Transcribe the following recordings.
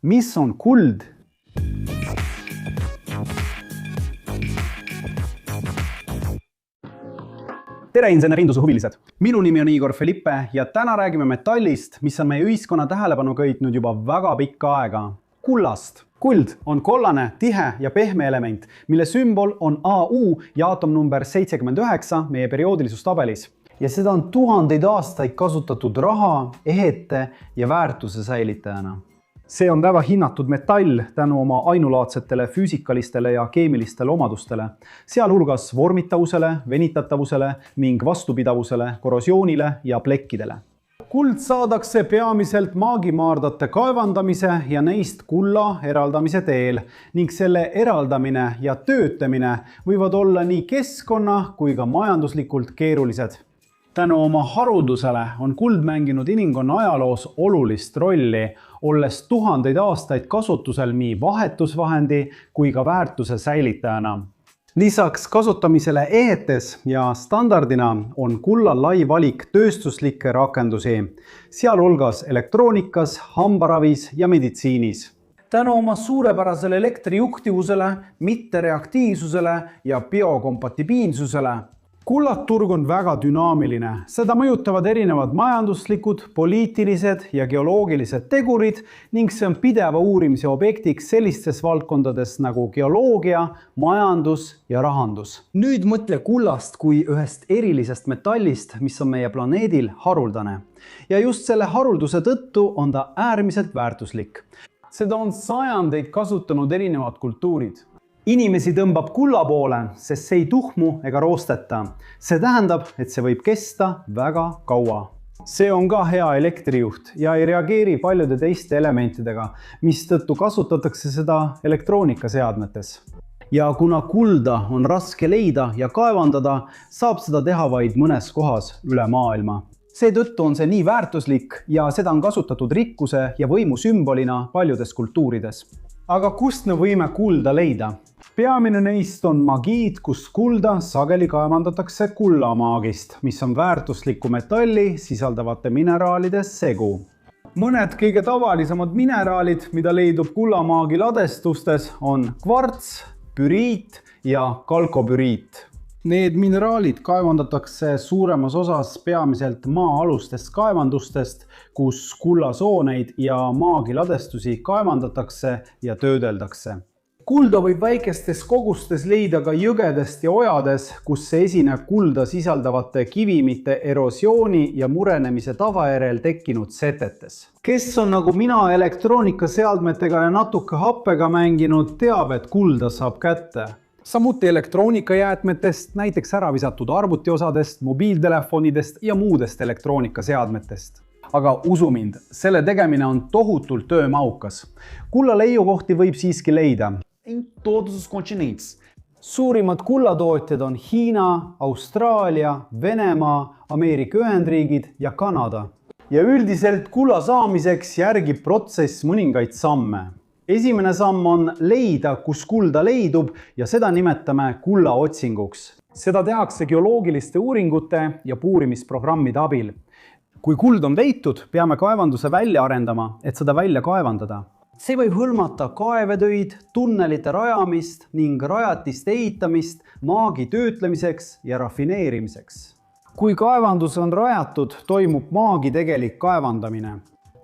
Mis on kuld? Tere insenerinduse huvilised! Minu nimi on Igor Felipe ja täna räägime metallist, mis on meie ühiskonna tähelepanu köitnud juba väga pikka aega. Kullast. Kuld on kollane, tihe ja pehme element, mille sümbol on AU ja aatomnumber 79 meie perioodilisustabelis. Ja seda on tuhandeid aastaid kasutatud raha, ehete ja väärtuse säilitajana. See on väga hinnatud metall tänu oma ainulaadsetele füüsikalistele ja keemilistele omadustele, sealhulgas vormitavusele, venitatavusele ning vastupidavusele, korrosioonile ja plekkidele. Kuld saadakse peamiselt maagimaardate kaevandamise ja neist kulla eraldamise teel ning selle eraldamine ja töötlemine võivad olla nii keskkonna kui ka majanduslikult keerulised. Tänu oma haruldusele on kuld mänginud inimkonna ajaloos olulist rolli, olles tuhandeid aastaid kasutusel nii vahetusvahendi kui ka väärtuse säilitajana. Lisaks kasutamisele ehetes ja standardina on kullal lai valik tööstuslikke rakendusi, sealhulgas elektroonikas, hambaravis ja meditsiinis. Tänu oma suurepärasele elektrijuhtivusele, mittereaktiivsusele ja biokompatibiilsusele kullaturg on väga dünaamiline. Seda mõjutavad erinevad majanduslikud, poliitilised ja geoloogilised tegurid ning see on pideva uurimise objektiks sellistes valdkondades nagu geoloogia, majandus ja rahandus. Nüüd mõtle kullast kui ühest erilisest metallist, mis on meie planeedil haruldane. Ja just selle harulduse tõttu on ta äärmiselt väärtuslik. Seda on sajandeid kasutanud erinevad kultuurid. Inimesi tõmbab kulla poole, sest see ei tuhmu ega roosteta. See tähendab, et see võib kesta väga kaua. See on ka hea elektrijuht ja ei reageeri paljude teiste elementidega, mistõttu kasutatakse seda elektroonikaseadmetes. Ja kuna kulda on raske leida ja kaevandada, saab seda teha vaid mõnes kohas üle maailma. Seetõttu on see nii väärtuslik ja seda on kasutatud rikkuse ja võimu sümbolina paljudes kultuurides. Aga kust me võime kulda leida? Peamine neist on magiid, kus kulda sageli kaevandatakse kullamaagist, mis on väärtuslikku metalli sisaldavate mineraalide segu. Mõned kõige tavalisemad mineraalid, mida leidub kullamaagi ladestustes, on kvarts, püriit ja kalkopüriit. Need mineraalid kaevandatakse suuremas osas peamiselt maa-alustest kaevandustest, kus kullasooneid ja maagiladestusi kaevandatakse ja töödeldakse. Kulda võib väikestes kogustes leida ka jõgedest ja ojades, kus see esineb kulda sisaldavate kivimite erosiooni ja murenemise tagajärjel tekkinud setetes. Kes on nagu mina elektroonikaseadmetega ja natuke happega mänginud, teab, et kulda saab kätte. Samuti elektroonikajäätmetest, näiteks ära visatud arvutiosadest, mobiiltelefonidest ja muudest elektroonikaseadmetest. Aga usu mind, selle tegemine on tohutult töömahukas. Kulla leiukohti võib siiski leida. In todos os continentes. Suurimad kullatootjad on Hiina, Austraalia, Venemaa, Ameerika Ühendriigid ja Kanada. Ja üldiselt kulla saamiseks järgib protsess mõningaid samme. Esimene samm on leida, kus kulda leidub ja seda nimetame kulla otsinguks. Seda tehakse geoloogiliste uuringute ja puurimisprogrammide abil. Kui kuld on leitud, peame kaevanduse välja arendama, et seda välja kaevandada. See võib hõlmata kaevetöid, tunnelite rajamist ning rajatiste ehitamist maagi töötlemiseks ja rafineerimiseks. Kui kaevandus on rajatud, toimub maagi tegelik kaevandamine.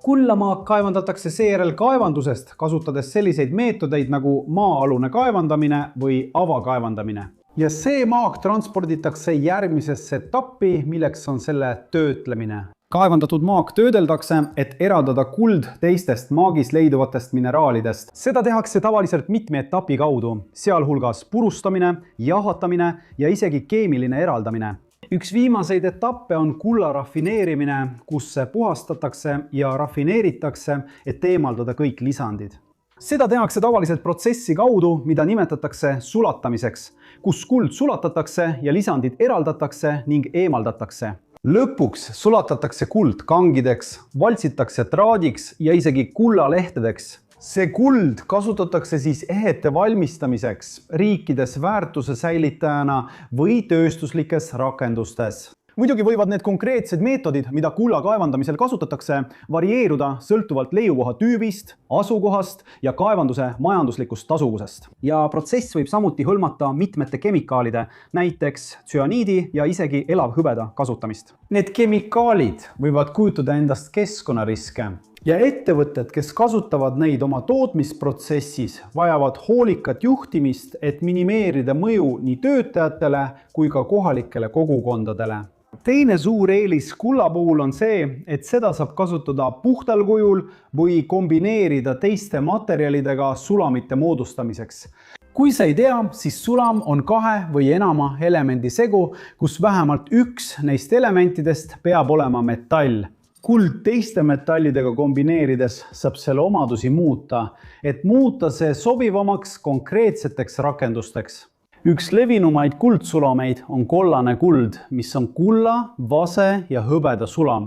Kullamaag kaevandatakse seejärel kaevandusest, kasutades selliseid meetodeid nagu maa-alune kaevandamine või avakaevandamine. Ja see maag transporditakse järgmisesse etappi, milleks on selle töötlemine. Kaevandatud maag töödeldakse, et eraldada kuld teistest maagis leiduvatest mineraalidest. Seda tehakse tavaliselt mitme etapi kaudu, sealhulgas purustamine, jahvatamine ja isegi keemiline eraldamine. Üks viimaseid etappe on kulla rafineerimine, kus see puhastatakse ja rafineeritakse, et eemaldada kõik lisandid. Seda tehakse tavaliselt protsessi kaudu, mida nimetatakse sulatamiseks, kus kuld sulatatakse ja lisandid eraldatakse ning eemaldatakse. Lõpuks sulatatakse kuld kangideks, valtsitakse traadiks ja isegi kullalehtedeks. See kuld kasutatakse siis ehete valmistamiseks riikides väärtuse säilitajana või tööstuslikes rakendustes. Muidugi võivad need konkreetsed meetodid, mida kulla kaevandamisel kasutatakse, varieeruda sõltuvalt leiukoha tüübist, asukohast ja kaevanduse majanduslikust tasuvusest. Ja protsess võib samuti hõlmata mitmete kemikaalide, näiteks tsüaniidi ja isegi elavhõbeda kasutamist. Need kemikaalid võivad kujutada endast keskkonnariske ja ettevõtted, kes kasutavad neid oma tootmisprotsessis, vajavad hoolikat juhtimist, et minimeerida mõju nii töötajatele kui ka kohalikele kogukondadele. Teine suur eelis kulla puhul on see, et seda saab kasutada puhtal kujul või kombineerida teiste materjalidega sulamite moodustamiseks. Kui sa ei tea, siis sulam on 2 või enama elemendi segu, kus vähemalt üks neist elementidest peab olema metall. Kuld teiste metallidega kombineerides saab selle omadusi muuta, et muuta see sobivamaks konkreetseteks rakendusteks. Üks levinumaid kuldsulameid on kollane kuld, mis on kulla, vase ja hõbeda sulam.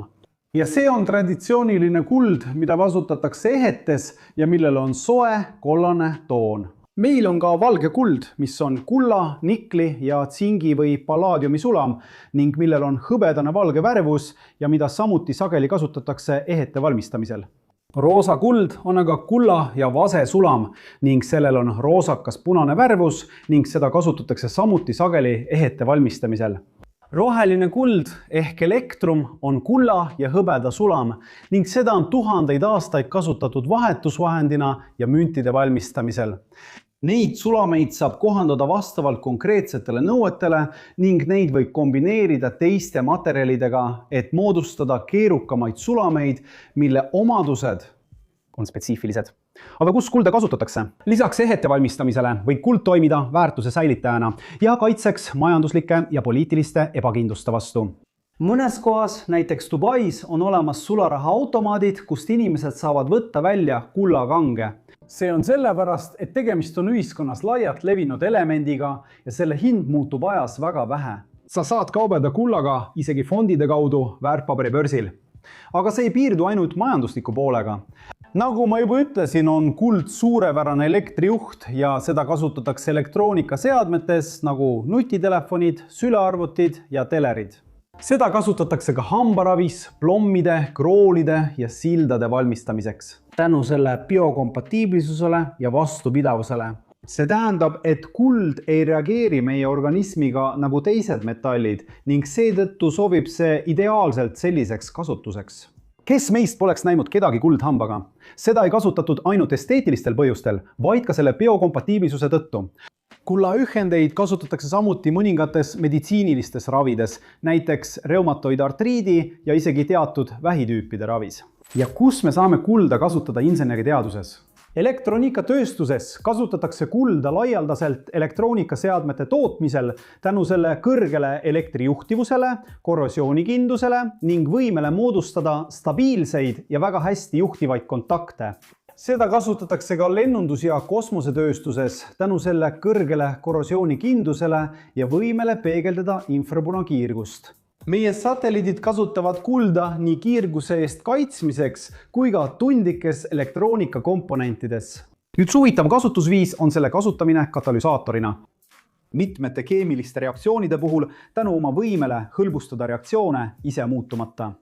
Ja see on traditsiooniline kuld, mida kasutatakse ehetes ja millel on soe kollane toon. Meil on ka valge kuld, mis on kulla, nikli ja tsingi või palladiumi sulam ning millel on hõbedane valge värvus ja mida samuti sageli kasutatakse ehete valmistamisel. Roosa kuld on aga kulla ja vase sulam ning sellel on roosakas punane värvus ning seda kasutatakse samuti sageli ehete valmistamisel. Roheline kuld ehk elektrum on kulla ja hõbeda sulam ning seda on tuhandeid aastaid kasutatud vahetusvahendina ja müntide valmistamisel. Neid sulameid saab kohandada vastavalt konkreetsetele nõuetele ning neid võib kombineerida teiste materjalidega, et moodustada keerukamaid sulameid, mille omadused on spetsiifilised. Aga kus kulda kasutatakse? Lisaks ehete valmistamisele võib kuld toimida väärtuse säilitajana ja kaitseks majanduslike ja poliitiliste ebakindluste vastu. Mõnes kohas, näiteks Dubais, on olemas sularaha automaadid, kust inimesed saavad võtta välja kullakange. See on sellepärast, et tegemist on ühiskonnas laialt levinud elemendiga ja selle hind muutub ajas väga vähe. Sa saad kaubelda kullaga isegi fondide kaudu väärtpaberibörsil. Aga see ei piirdu ainult majandusliku poolega. Nagu ma juba ütlesin, on kuld suurepärane elektrijuht ja seda kasutatakse elektroonikaseadmetes nagu nutitelefonid, sülearvutid ja telerid. Seda kasutatakse ka hambaravis, plommide, kroolide ja sildade valmistamiseks. Tänu selle biokompatiivlisusele ja vastupidavusele. See tähendab, et kuld ei reageeri meie organismiga nagu teised metallid ning seetõttu sobib see ideaalselt selliseks kasutuseks. Kes meist poleks näinud kedagi kuldhambaga? Seda ei kasutatud ainult esteetilistel põhjustel, vaid ka selle biokompatiivlisuse tõttu. Kullaühendeid kasutatakse samuti mõningates meditsiinilistes ravides, näiteks reumatoidartriidi ja isegi teatud vähitüüpide ravis. Ja kus me saame kulda kasutada inseneriteaduses? Elektroonikatööstuses kasutatakse kulda laialdaselt elektroonikaseadmete tootmisel tänu selle kõrgele elektrijuhtivusele, korrosioonikindlusele ning võimele moodustada stabiilseid ja väga hästi juhtivaid kontakte. Seda kasutatakse ka lennundus- ja kosmosetööstuses tänu selle kõrgele korrosioonikindlusele ja võimele peegeldada infrapunakiirgust. Meie satelliidid kasutavad kulda nii kiirguse eest kaitsmiseks kui ka tundlikes elektroonikakomponentides. Üks huvitav kasutusviis on selle kasutamine katalüsaatorina. Mitmete keemiliste reaktsioonide puhul tänu oma võimele hõlbustada reaktsioone ise muutumata.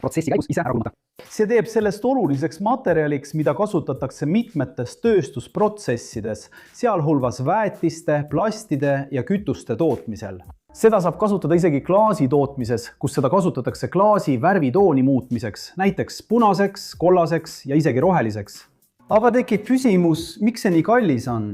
Protsessi käigus ise ära kulmuda. See teeb sellest oluliseks materjaliks, mida kasutatakse mitmetes tööstusprotsessides, sealhulgas väetiste, plastide ja kütuste tootmisel. Seda saab kasutada isegi klaasi tootmises, kus seda kasutatakse klaasi värvitooni muutmiseks, näiteks punaseks, kollaseks ja isegi roheliseks. Aga tekib küsimus, miks see nii kallis on?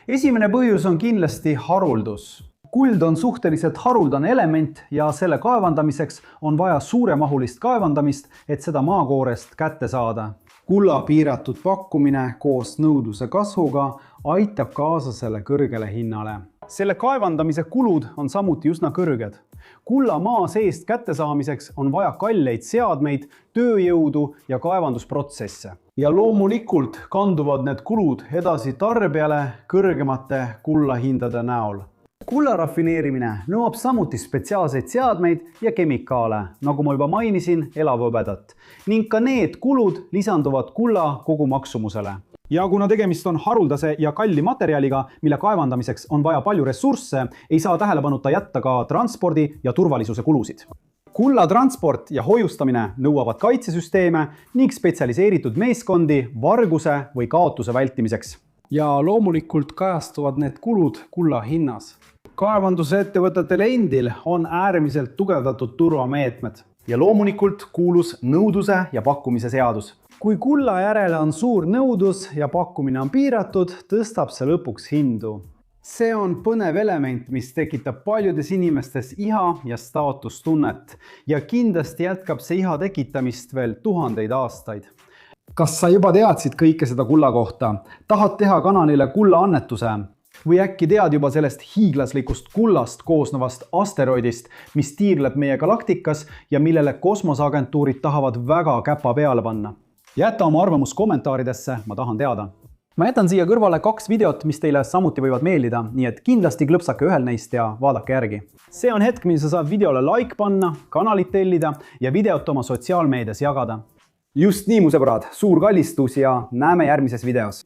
Esimene põhjus on kindlasti haruldus. Kuld on suhteliselt haruldane element ja selle kaevandamiseks on vaja suuremahulist kaevandamist, et seda maakoorest kätte saada. Kulla piiratud pakkumine koos nõudluse kasvuga aitab kaasa selle kõrgele hinnale. Selle kaevandamise kulud on samuti üsna kõrged. Kulla maa seest kättesaamiseks on vaja kalleid seadmeid, tööjõudu ja kaevandusprotsesse. Ja loomulikult kanduvad need kulud edasi tarbijale kõrgemate kullahindade näol. Kulla rafineerimine nõuab samuti spetsiaalseid seadmeid ja kemikaale, nagu ma juba mainisin, elavhõbedat, ning ka need kulud lisanduvad kulla kogumaksumusele. Ja kuna tegemist on haruldase ja kalli materjaliga, mille kaevandamiseks on vaja palju ressursse, ei saa tähelepanuta jätta ka transpordi ja turvalisuse kulusid. Kulla transport ja hoiustamine nõuavad kaitsesüsteeme ning spetsialiseeritud meeskondi varguse või kaotuse vältimiseks. Ja loomulikult kajastuvad need kulud kulla hinnas. Kaevandusettevõtetel endil on äärmiselt tugevdatud turvameetmed ja loomulikult kuulus nõudluse ja pakkumise seadus. Kui kulla järele on suur nõudlus ja pakkumine on piiratud, tõstab see lõpuks hindu. See on põnev element, mis tekitab paljudes inimestes iha ja staatustunnet ja kindlasti jätkab see iha tekitamist veel tuhandeid aastaid. Kas sa juba teadsid kõike seda kulla kohta? Tahad teha kanalile kulla annetuse? Või äkki tead juba sellest hiiglaslikust kullast koosnevast asteroidist, mis tiirleb meie galaktikas ja millele kosmoseagentuurid tahavad väga käpa peale panna? Jäta oma arvamus kommentaaridesse, ma tahan teada. Ma jätan siia kõrvale 2 videot, mis teile samuti võivad meeldida, nii et kindlasti klõpsake ühel neist ja vaadake järgi. See on hetk, mil sa saad videole like panna, kanalit tellida ja videot oma sotsiaalmeedias jagada. Just nii, mu sõbrad, suur kallistus ja näeme järgmises videos.